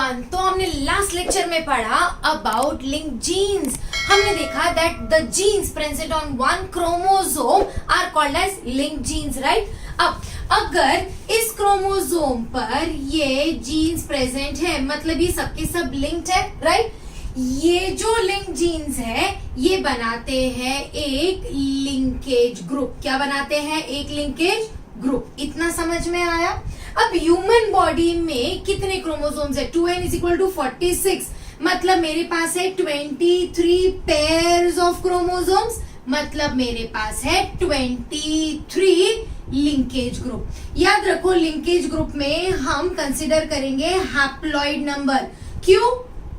Everyone, तो हमने last lecture में पढ़ा अबाउट लिंक जीन्स। हमने देखा that the genes present on one chromosome are called as link genes, right. अब अगर इस क्रोमोसोम पर ये जीन्स प्रेजेंट है, मतलब ये सबके सब लिंक्ड है, राइट। ये जो लिंक जीन्स है ये बनाते हैं एक लिंकेज ग्रुप। क्या बनाते हैं? एक लिंकेज ग्रुप। इतना समझ में आया। अब ह्यूमन बॉडी में कितने क्रोमोसोम्स है? 2n इज इक्वल टू 46, मतलब मेरे पास है 23 पेयर्स ऑफ क्रोमोसोम्स, मतलब मेरे पास है 23 लिंकेज ग्रुप। याद रखो, लिंकेज ग्रुप में हम कंसिडर करेंगे हैप्लॉइड नंबर। क्यों?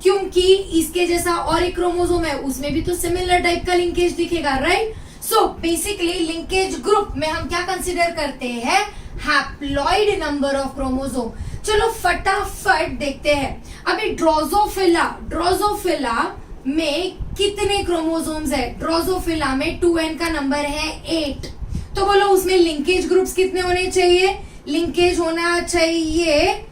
क्योंकि इसके जैसा और एक क्रोमोसोम है, उसमें भी तो सिमिलर टाइप का लिंकेज दिखेगा, right. So basically linkage group में हम क्या कंसिडर करते हैं? Haploid number of chromosome. चलो फटाफट देखते हैं। अभी ड्रोसोफिला में कितने क्रोमोसोम्स है? ड्रोसोफिला में 2n का नंबर है 8। तो बोलो उसमें लिंकेज ग्रुप्स कितने होने चाहिए? लिंकेज होना चाहिए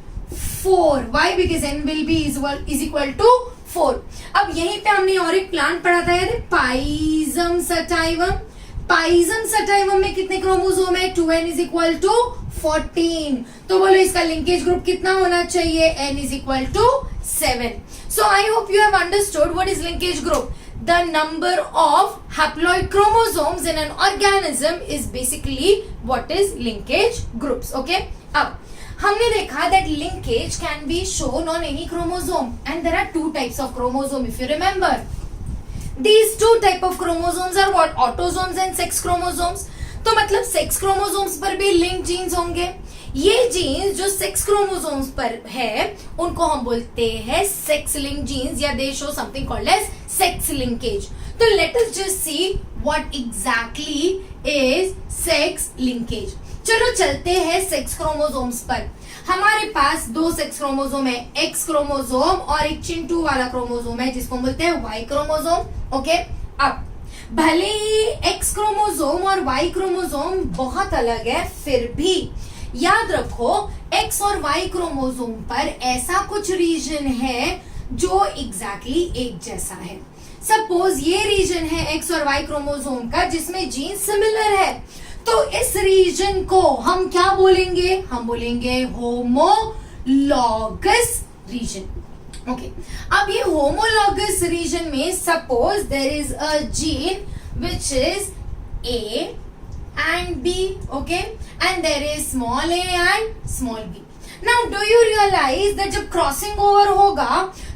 4। Why? Because n will be is equal to 4। अब यहीं पे हमने और एक प्लांट पढ़ा था यार, पाइजम सटाइवम। पाइजम सटाइवम में कितने क्रोमोसोम है? 2n is equal to 14। तो बोलो इसका लिंकेज ग्रुप कितना होना चाहिए? n is equal to 7। So I hope you have understood what is linkage group. The number of haploid chromosomes in an organism is basically what is linkage groups. Okay? अब हमने देखा that linkage can be shown on any chromosome and there are two types of chromosome if you remember. These two type of chromosomes are what? Autosomes and sex chromosomes. तो मतलब sex chromosomes पर भी link jeans होंगे। ये jeans जो sex chromosomes पर है उनको हम बोलते हैं सेक्स लिंक जीन्स, या they show something called as sex linkage. तो let us just see what exactly is sex linkage. चलो चलते हैं सेक्स क्रोमोसोम्स पर। हमारे पास दो सेक्स क्रोमोसोम है, एक्स क्रोमोसोम और एक चिंटू वाला क्रोमोसोम है जिसको बोलते हैं वाई क्रोमोसोम। ओके, अब भले ही एक्स क्रोमोसोम और वाई क्रोमोसोम बहुत अलग है, फिर भी याद रखो एक्स और वाई क्रोमोसोम पर ऐसा कुछ रीजन है जो एग्जैक्टली एक जैसा है। सपोज ये रीजन है एक्स और वाई क्रोमोसोम का जिसमें जीन सिमिलर है, तो इस रीजन को हम क्या बोलेंगे? हम बोलेंगे होमोलॉगस रीजन। ओके, अब ये होमोलॉगस रीजन में suppose there is a gene which is A and B, okay, and there is small a and small b. Now do you realize that जब क्रॉसिंग ओवर होगा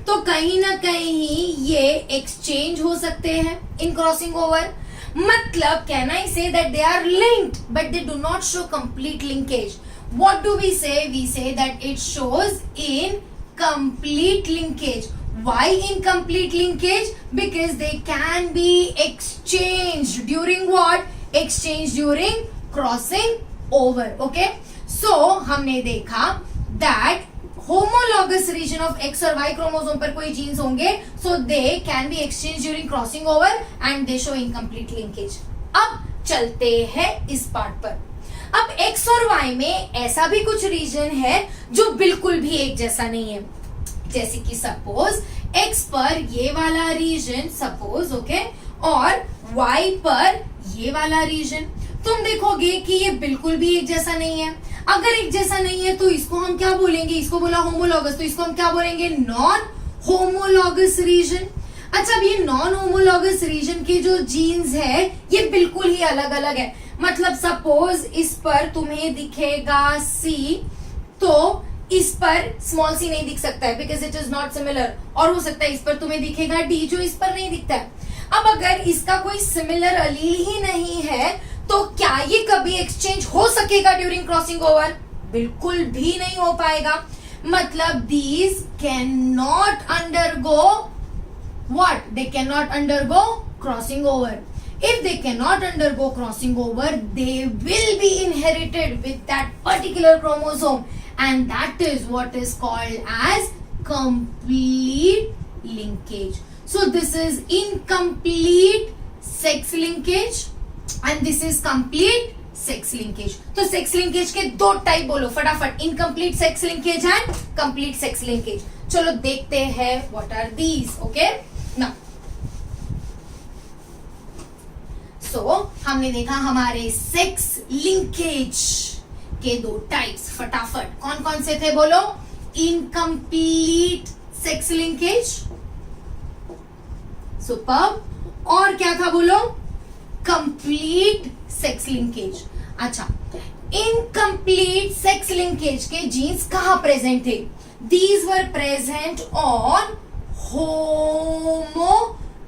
तो कहीं ना कहीं ये एक्सचेंज हो सकते हैं इन क्रॉसिंग ओवर। मतलब can I say that they are linked but they do not show complete linkage. What do we say? We say that it shows in complete linkage. Why incomplete linkage? Because they can be exchanged during what? Exchange during crossing over. Okay, so हमने देखा that homologous region of X और Y chromosome पर कोई genes होंगे, so they can be exchanged during crossing over and they show incomplete linkage. अब चलते हैं इस पार्ट पर। अब X और Y में ऐसा भी कुछ रीजन है जो बिल्कुल भी एक जैसा नहीं है, जैसे कि सपोज X पर ये वाला रीजन सपोज, ओके, और Y पर ये वाला रीजन। तुम देखोगे कि ये बिल्कुल भी एक जैसा नहीं है। अगर एक जैसा नहीं है तो इसको हम क्या बोलेंगे? इसको बोला होमोलॉगस, तो इसको हम क्या बोलेंगे? Non homologous region. अच्छा, अब ये नॉन होमोलॉगस रीजन के जो जीन्स है ये बिल्कुल ही अलग अलग है। मतलब सपोज इस पर तुम्हें दिखेगा C, तो इस पर स्मॉल c नहीं दिख सकता है because it is not similar, और हो सकता है इस पर तुम्हें दिखेगा D जो इस पर नहीं दिखता है। अब अगर इसका कोई सिमिलर अलील ही नहीं है तो क्या ये कभी एक्सचेंज हो सकेगा ड्यूरिंग क्रॉसिंग ओवर? बिल्कुल भी नहीं हो पाएगा। मतलब these can not undergo what? They cannot undergo crossing over. If they cannot undergo crossing over, they will be inherited with that particular chromosome, and that is what is called as complete linkage. So this is incomplete sex linkage and this is complete sex linkage. तो sex linkage के दो type बोलो फटाफट, incomplete sex linkage and complete sex linkage. चलो देखते हैं what are these. Okay now so हमने देखा हमारे सेक्स लिंकेज के दो टाइप्स, फटाफट कौन कौन से थे बोलो। इनकम्प्लीट सेक्स लिंकेज, सुपर्ब, और क्या था बोलो, कंप्लीट सेक्स लिंकेज। अच्छा, इनकम्प्लीट सेक्स लिंकेज के जीन्स कहां प्रेजेंट थे? These were present on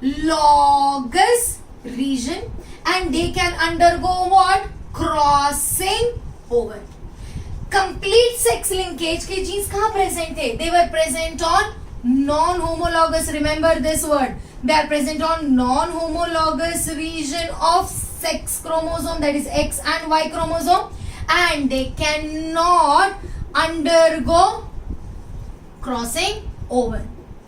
homologous region and they can undergo what? Crossing over. Complete sex linkage के genes कहाँ present थे? They were present on non-homologous. Remember this word. They are present on non-homologous region of sex chromosome, that is X and Y chromosome, and they cannot undergo crossing over.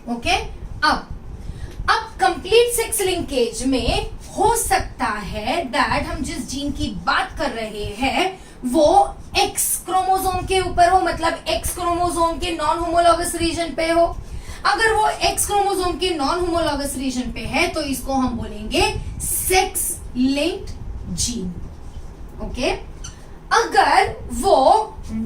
Okay? अब complete sex linkage में हो सकता है that हम जिस gene की बात कर रहे हैं वो एक्स क्रोमोसोम के ऊपर हो, मतलब एक्स क्रोमोसोम के नॉन होमोलॉगस रीजन पे हो। अगर वो एक्स क्रोमोसोम के नॉन होमोलॉगस रीजन पे है तो इसको हम बोलेंगे सेक्स लिंक्ड जीन। ओके, अगर वो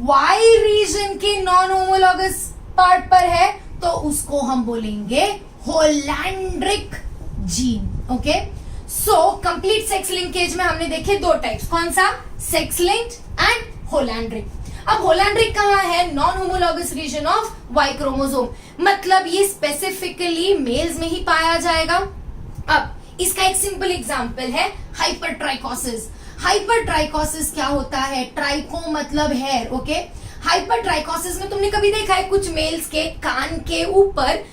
वाई रीजन के नॉन होमोलॉगस पार्ट पर है तो उसको हम बोलेंगे holandric gene. Okay, so complete sex linkage में हमने देखे दो टाइप्स, कौन सा? Sex linked and holandric. अब होलैंड्रिक कहां है? Non homologous region of Y chromosome, मतलब ये स्पेसिफिकली मेल्स में ही पाया जाएगा। अब इसका एक सिंपल एग्जांपल है हाइपरट्राइकोसिस। हाइपरट्राइकोसिस क्या होता है? ट्राइको मतलब हेयर। ओके, हाइपरट्राइकोसिस में तुमने कभी देखा है कुछ मेल्स के कान के ऊपर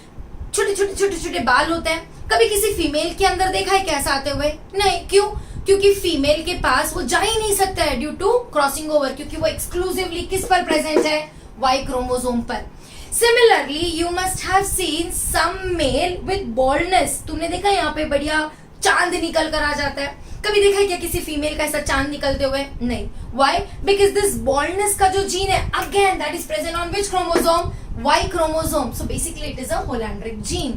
छोटे छोटे छोटे छोटे बाल होते हैं? कभी किसी फीमेल के अंदर देखा है कैसा आते हुए? नहीं। क्यों? क्योंकि फीमेल के पास वो जा ही नहीं सकता है ड्यू टू क्रॉसिंग ओवर, क्योंकि वो एक्सक्लूसिवली किस पर प्रेजेंट है? वाई क्रोमोसोम पर। Similarly you must have seen some male with baldness. तुमने देखा यहाँ पे बढ़िया चांद निकल कर आ जाता है? कभी देखा है क्या किसी फीमेल का ऐसा चांद निकलते हुए? नहीं। वाई? बिकॉज दिस बॉल्डनेस का जो जीन है again that is present on which chromosome? Y chromosome. So basically it is a holandric gene.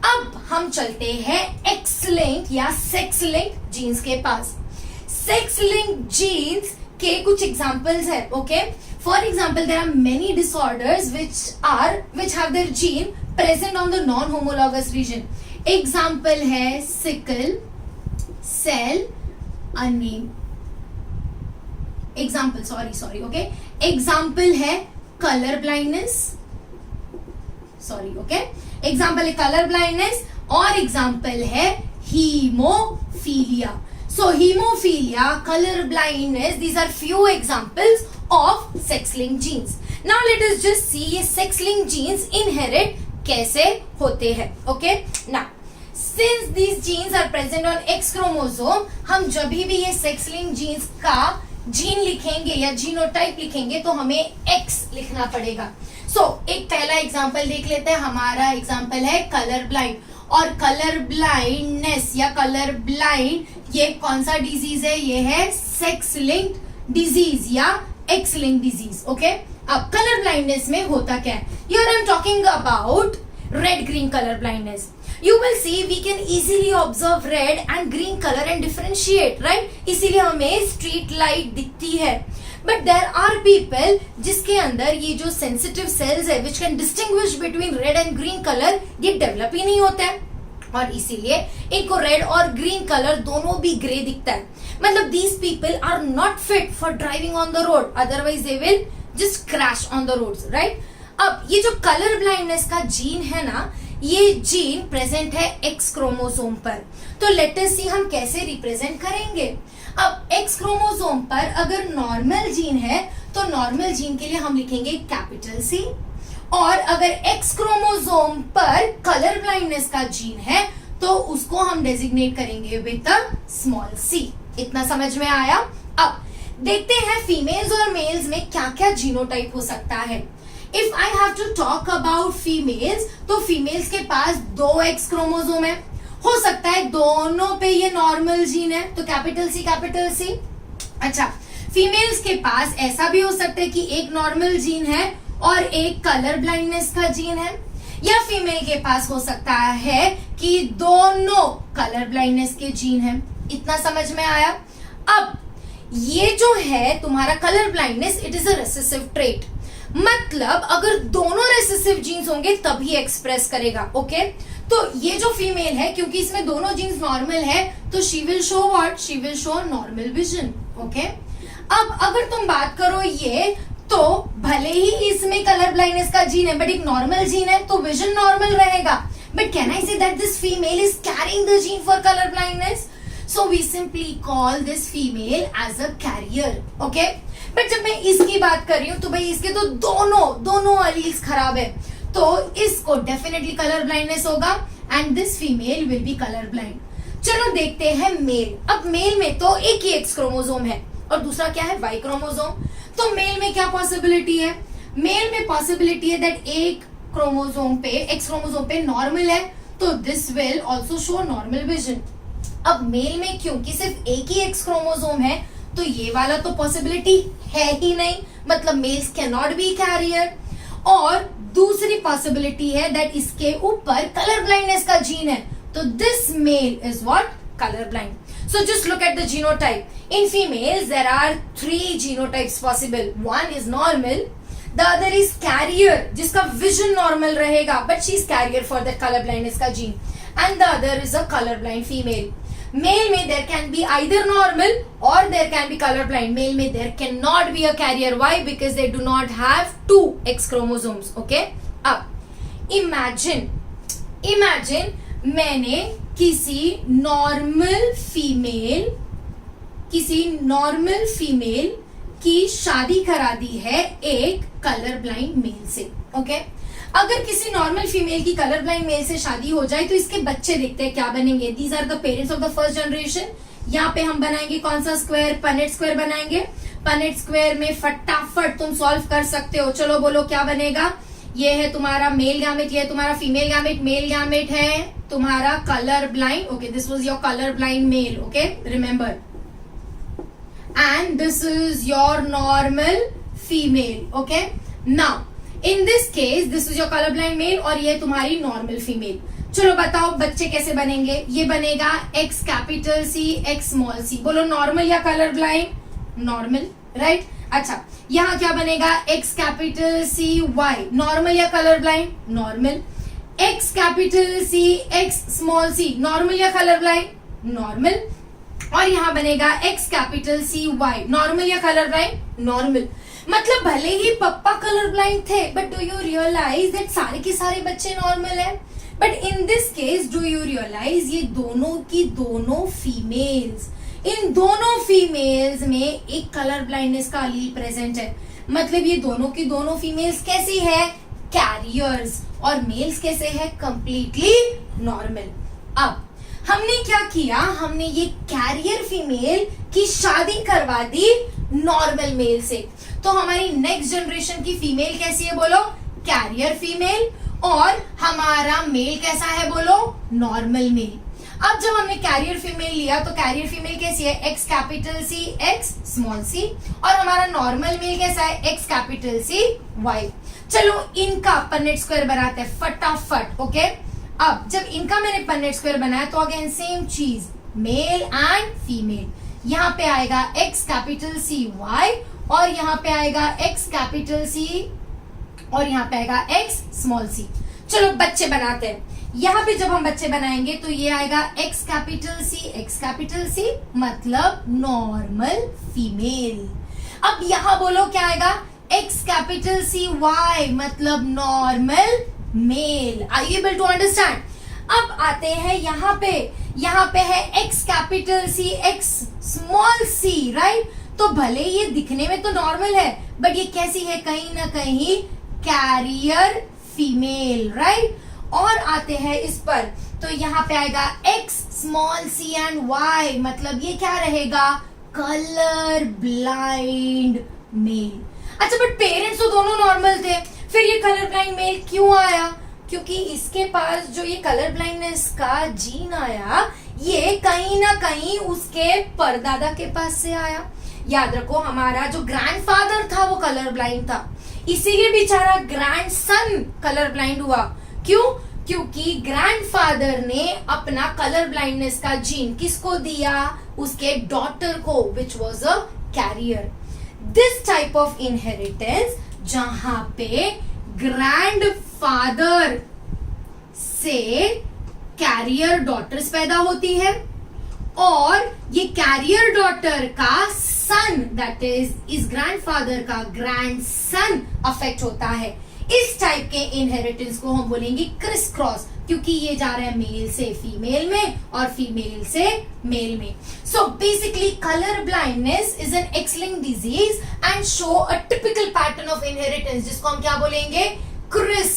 अब हम चलते हैं एक्स लिंक या सेक्स लिंक जीन्स के पास। सेक्स लिंक जीन्स के कुछ एग्जांपल्स है। Okay, for example there are many disorders which have their gene present on the non-homologous region. Example है sickle cell anemia. Example sorry okay, example है colour blindness. Okay, example है colour blindness और example है haemophilia. So haemophilia, colour blindness, these are few examples of sex link genes. Now let us just see ये sex link genes inherit कैसे होते हैं। Okay, now since these genes are present on X chromosome, हम जब भी ये sex link genes का gene लिखेंगे या जीनोटाइप लिखेंगे तो हमें एक्स लिखना पड़ेगा। एक पहला एग्जांपल देख लेते हैं। हमारा एग्जांपल है कलर ब्लाइंड, और कलर ब्लाइंडनेस या कलर ब्लाइंड ये कौन सा डिजीज है? ये है सेक्स लिंक्ड डिजीज या एक्स लिंक्ड डिजीज। ओके, अब कलर ब्लाइंडनेस में होता क्या है? Here I am talking about red green colour blindness. You will see we can easily observe red and green color and differentiate, right? इसीलिए हमें street light दिखती है। But there are people जिसके अंदर ये जो sensitive cells है which can distinguish between red and green color ये डेवलप ही नहीं होता है, और इसीलिए इनको रेड और ग्रीन कलर दोनों भी ग्रे दिखता है। मतलब these people are not fit for driving on the road, otherwise they will just crash on the roads, right? अब ये जो कलर ब्लाइंडनेस का जीन है ना, ये जीन प्रेजेंट है एक्स क्रोमोसोम पर। तो लेट अस सी हम कैसे रिप्रेजेंट करेंगे। अब एक्स क्रोमोसोम पर अगर नॉर्मल जीन है तो नॉर्मल जीन के लिए हम लिखेंगे कैपिटल सी, और अगर एक्स क्रोमोसोम पर कलर ब्लाइंडनेस का जीन है तो उसको हम डेजिग्नेट करेंगे विद अ स्मॉल सी। इतना समझ में आया? अब देखते हैं फीमेल्स और मेल्स में क्या क्या जीनोटाइप हो सकता है। If I have to talk about females, तो फीमेल्स के पास 2 एक्स क्रोमोसोम है, हो सकता है दोनों पे ये नॉर्मल जीन है, तो कैपिटल सी। अच्छा, फीमेल्स के पास ऐसा भी हो सकता है कि एक नॉर्मल जीन है और एक कलर ब्लाइंडनेस का जीन है, या फीमेल के पास हो सकता है कि दोनों कलर ब्लाइंडनेस के जीन हैं। इतना समझ में आया? अब ये जो है तुम्हारा colour blindness, it is a recessive trait, मतलब अगर दोनों रेसेसिव जीन्स होंगे तभी एक्सप्रेस करेगा। ओके, तो ये जो फीमेल है, क्योंकि इसमें दोनों जीन्स नॉर्मल है, तो she will show what? She will show normal vision. Okay, अब अगर तुम बात करो ये, तो भले ही इसमें कलर ब्लाइंडनेस का जीन है बट एक नॉर्मल जीन है, तो विजन नॉर्मल रहेगा। But can I say that this female is carrying the gene for colour blindness? So we simply call this female as a carrier, okay? But जब मैं इसकी बात कर रही हूँ तो भाई इसके तो दोनों अलील्स खराब है, तो इसको डेफिनेटली कलर ब्लाइंडनेस होगा and this female will be colour blind. चलो देखते हैं मेल। अब मेल में तो एक ही एक्स क्रोमोसोम है और दूसरा क्या है? Y chromosome. तो मेल में क्या पॉसिबिलिटी है? मेल में पॉसिबिलिटी है दैट एक क्रोमोसोम पे, एक्स क्रोमोसोम पे नॉर्मल है, तो this will also show normal vision. अब मेल में क्योंकि सिर्फ एक ही एक्स क्रोमोसोम है, तो ये वाला तो पॉसिबिलिटी है ही नहीं, मतलब males can not be carrier. और दूसरी पॉसिबिलिटी है दैट इसके ऊपर कलर ब्लाइंडनेस का जीन है, तो this male is what? Colour blind. So just look at the genotype. In females there are 3 genotypes possible. One is normal, the other is carrier, जिसका vision normal रहेगा but she is carrier for the colour blindness का gene, and the other is a colour blind female. Male में there can be either normal or there can be colorblind. Male में there cannot be a carrier. Why? Because they do not have 2 X chromosomes. Okay? अब imagine मैंने किसी normal female की शादी करा दी है एक कलर ब्लाइंड मेल से। ओके, अगर किसी नॉर्मल फीमेल की कलर ब्लाइंड मेल से शादी हो जाए तो इसके बच्चे देखते हैं क्या बनेंगे? These are the parents of the first generation. यहाँ पे हम बनाएंगे कौन सा स्क्वायर? पनेट स्क्वायर बनाएंगे। पनेट स्क्वायर में फटाफट तुम सॉल्व कर सकते हो। चलो बोलो क्या बनेगा? ये है तुम्हारा मेल गैमेट, ये है तुम्हारा फीमेल गैमेट। मेल गैमेट है तुम्हारा colour blind. Okay, this was your colour blind mail. Okay, remember, and this is your normal female. Okay, now in this case this is your colour blind mail और ये तुम्हारी normal female. चलो बताओ बच्चे कैसे बनेंगे? ये बनेगा X capital C X small C. बोलो नॉर्मल या कलर ब्लाइंड? Normal, right? अच्छा, यहाँ क्या बनेगा? X capital C Y. Normal या colour blind? Normal. X capital C X small C. Normal या कलर ब्लाइंड? नॉर्मल। और यहाँ बनेगा X capital C Y. Normal या कलर ब्लाइंड? नॉर्मल। मतलब भले ही पप्पा कलर ब्लाइंड थे, but do you realize that सारे के सारे बच्चे नॉर्मल है? But in this case do you realize ये दोनों की दोनों फीमेल्स, इन दोनों फीमेल्स में एक कलर ब्लाइंडनेस का अलील प्रेजेंट है। मतलब ये दोनों की दोनों फीमेल्स कैसी है? कैरियर्स। और मेल्स कैसे है? Completely normal. अब हमने क्या किया? हमने ये कैरियर फीमेल की शादी करवा दी नॉर्मल मेल से, तो हमारी नेक्स्ट जनरेशन की फीमेल कैसी है? बोलो कैरियर फीमेल। और हमारा मेल कैसा है? बोलो नॉर्मल मेल। अब जब हमने कैरियर फीमेल लिया तो कैरियर फीमेल कैसी है? X capital C X small C. और हमारा नॉर्मल मेल कैसा है? X capital C Y. चलो इनका पन्नेट स्क्वायर बनाते हैं फटाफट। ओके, अब जब इनका मैंने पन्नेट स्क्वायर बनाया तो अगेन सेम चीज, मेल एंड फीमेल। यहाँ पे आएगा एक्स कैपिटल सी वाई और यहाँ पे आएगा एक्स कैपिटल सी और यहाँ पे आएगा एक्स स्मॉल सी। चलो बच्चे बनाते हैं। यहाँ पे जब हम बच्चे बनाएंगे तो ये आएगा एक्स कैपिटल सी मतलब नॉर्मल फीमेल। अब यहाँ बोलो क्या आएगा? एक्स कैपिटल सी वाई मतलब normal male. Are you able to understand? अब आते हैं यहाँ पे है X capital C X small C, right? तो भले ये दिखने में तो नॉर्मल है बट ये कैसी है? कहीं ना कहीं कैरियर फीमेल, राइट? और आते हैं इस पर, तो यहाँ पे आएगा X small C and Y मतलब ये क्या रहेगा? Colour blind male. अच्छा, बट पेरेंट्स तो दोनों नॉर्मल थे, फिर ये कलर ब्लाइंड मेल क्यों आया? क्योंकि इसके पास जो ये कलर ब्लाइंडनेस का जीन आया, ये कहीं ना कहीं उसके परदादा के पास से आया। याद रखो हमारा जो ग्रैंडफादर था वो कलर ब्लाइंड था, इसीलिए बेचारा ग्रैंडसन कलर ब्लाइंड हुआ। क्यों? क्योंकि ग्रैंडफादर ने अपना कलर ब्लाइंडनेस का जीन किसको दिया? उसके डॉटर को, which was a carrier. This type of inheritance जहां पे ग्रैंडफादर से कैरियर डॉटर्स पैदा होती है और ये कैरियर डॉटर का सन दैट इज ग्रैंडफादर का ग्रैंडसन अफेक्ट होता है। इस टाइप के इनहेरिटेंस को हम बोलेंगे क्रिस क्रॉस, क्योंकि ये जा रहा है मेल से फीमेल में और फीमेल से मेल में। So basically colour blindness is an x-linked disease and show a typical pattern of inheritance, जिसको हम क्या बोलेंगे? Criss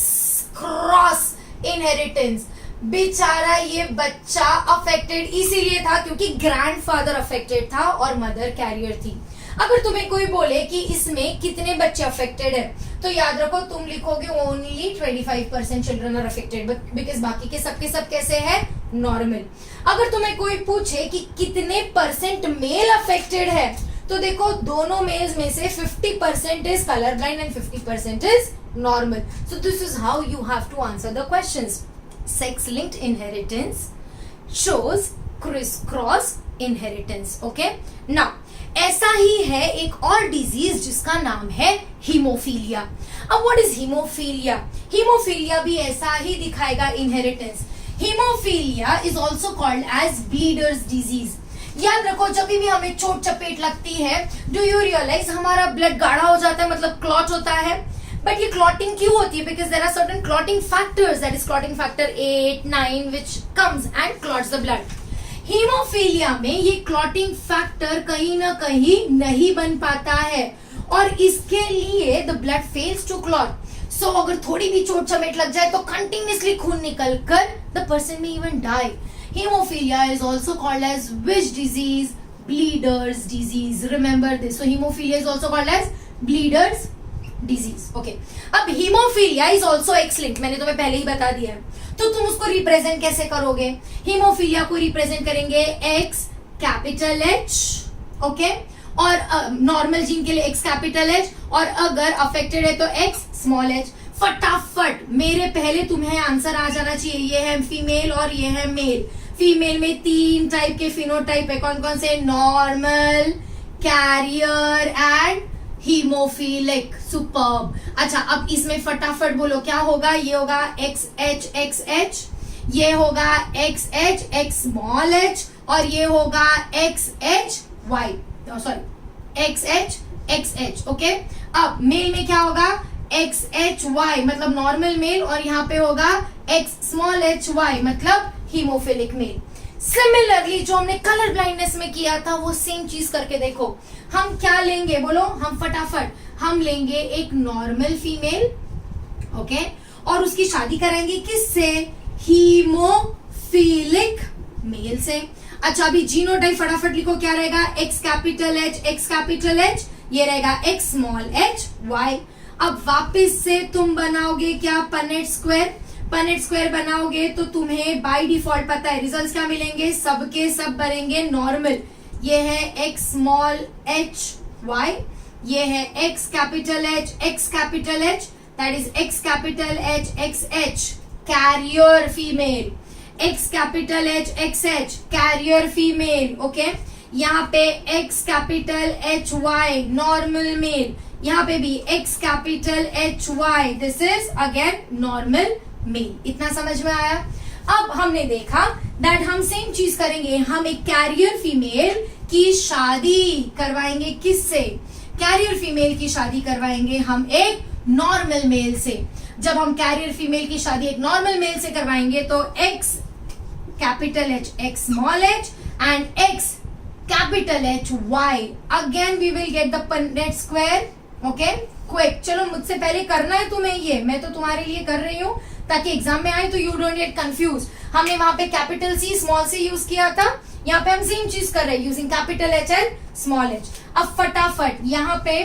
cross inheritance. बेचारा ये बच्चा अफेक्टेड इसीलिए था क्योंकि ग्रैंडफादर अफेक्टेड था और मदर कैरियर थी। अगर तुम्हें कोई बोले कि इसमें कितने बच्चे अफेक्टेड है, तो याद रखो तुम लिखोगे only 25% children are affected, because बाकी के सब कैसे है? नॉर्मल। अगर तुम्हें कोई पूछे कि कितने परसेंट मेल अफेक्टेड है, तो देखो दोनों मेल्स में से 50% is colour blind and 50% is normal. So this is how you have to answer the questions. Sex linked inheritance shows criss-cross inheritance. Okay? Now, ऐसा ही है एक और डिजीज जिसका नाम है हीमोफीलिया। अब व्हाट इज हीमोफीलिया? हीमोफीलिया भी ऐसा ही दिखाएगा inheritance. Haemophilia is also called as bleeders disease. याद रखो जब भी हमें चोट चपेट लगती है, डू यू रियलाइज हमारा ब्लड गाढ़ा हो जाता है, मतलब क्लॉट होता है। बट ये क्लॉटिंग क्यों होती है? Because there are certain clotting factors, that is clotting factor 8, 9 which comes and clots the blood. Haemophilia में ये क्लॉटिंग फैक्टर कहीं ना कहीं नहीं बन पाता है और इसके लिए the blood fails to clot. So अगर थोड़ी भी चोट चमेट लग जाए तो कंटिन्यूअसली खून निकल कर द पर्सन में even die. Hemophilia is also called as which disease? Bleeders disease. Remember this. So hemophilia is also called as bleeders disease. Okay, अब hemophilia is also X linked, मैंने तुम्हें पहले ही बता दिया है। तो तुम उसको रिप्रेजेंट कैसे करोगे? हीमोफीलिया को रिप्रेजेंट करेंगे एक्स कैपिटल एच, ओके, और नॉर्मल जीन के लिए एक्स कैपिटल एच, और अगर अफेक्टेड है तो एक्स स्मॉल एच। फटाफट मेरे पहले तुम्हें आंसर आ जाना चाहिए। ये है फीमेल और ये है मेल। फीमेल में 3 टाइप के फिनोटाइप है, कौन कौन से? Normal, carrier and haemophilic. Superb. अच्छा, अब इसमें फटाफट बोलो क्या होगा? ये होगा एक्स एच, ये होगा एक्स एच स्मॉल एच, और ये होगा X H Y, sorry X H. Okay, अब मेल में क्या होगा? एक्स एच वाई मतलब नॉर्मल मेल, और यहाँ पे होगा एक्स स्मॉल एच वाई मतलब हीमोफिलिक मेल। सिमिलरली जो हमने कलर ब्लाइंडनेस में किया था वो सेम चीज करके देखो। हम क्या लेंगे? बोलो हम फटाफट। हम लेंगे एक नॉर्मल फीमेल, ओके, और उसकी शादी कराएंगे किससे? हीमोफिलिक मेल से। अच्छा, अभी जीनोटाइप फटाफट लिखो, क्या रहेगा? एक्स कैपिटल एच, ये रहेगा एक्स स्मॉल एच वाई। अब वापस से तुम बनाओगे क्या? पनेट स्क्वायर बनाओगे तो तुम्हें बाय डिफॉल्ट पता है रिजल्ट्स क्या मिलेंगे? सबके सब बनेंगे नॉर्मल। ये है एक्स स्मॉल एच वाई, ये है X capital H, that is X capital H X H carrier female, X capital H carrier female. Okay, यहाँ पे X capital H Y normal male, यहाँ पे भी X capital H Y, this is again normal male. इतना समझ में आया? अब हमने देखा दैट हम सेम चीज करेंगे। हम एक कैरियर फीमेल की शादी करवाएंगे किससे? कैरियर फीमेल की शादी करवाएंगे हम एक नॉर्मल मेल से। जब हम कैरियर फीमेल की शादी एक नॉर्मल मेल से करवाएंगे तो X capital H X small h and X capital H Y, again we will get the Punnett square. Okay, quick, चलो मुझसे पहले करना है तुम्हें, ये मैं तो तुम्हारे लिए कर रही हूँ ताकि एग्जाम में आए तो यू डोंट गेट कंफ्यूज। हमने वहां पे capital C small C use किया था, यहाँ पे हम सेम चीज कर रहे हैं using capital H and small H. अब फटाफट यहाँ पे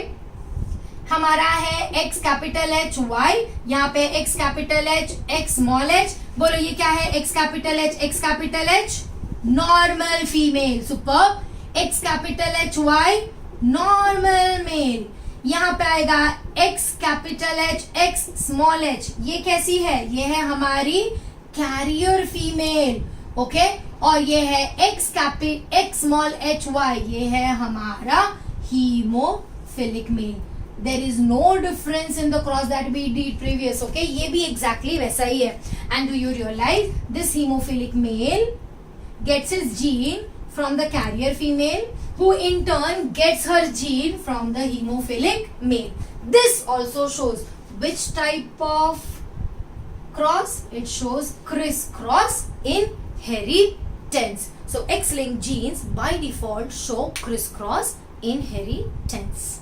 हमारा है एक्स कैपिटल एच वाई, यहाँ पे X capital H X small h. बोलो ये क्या है? X capital H normal female. Super. X capital H Y normal male, यहाँ पे आएगा X capital H, X small h, ये कैसी है, ये है हमारी कैरियर फीमेल, ओके, और ये है X स्मॉल HY, ये है हमारा haemophilic male. There is no difference in the cross that we did previous, okay, ये भी exactly वैसा ही है. And do you realize this hemophilic male gets his gene from the carrier female, who in turn gets her gene from the hemophilic male. This also shows which type of cross? It shows crisscross inheritance. So X-linked genes by default show crisscross inheritance.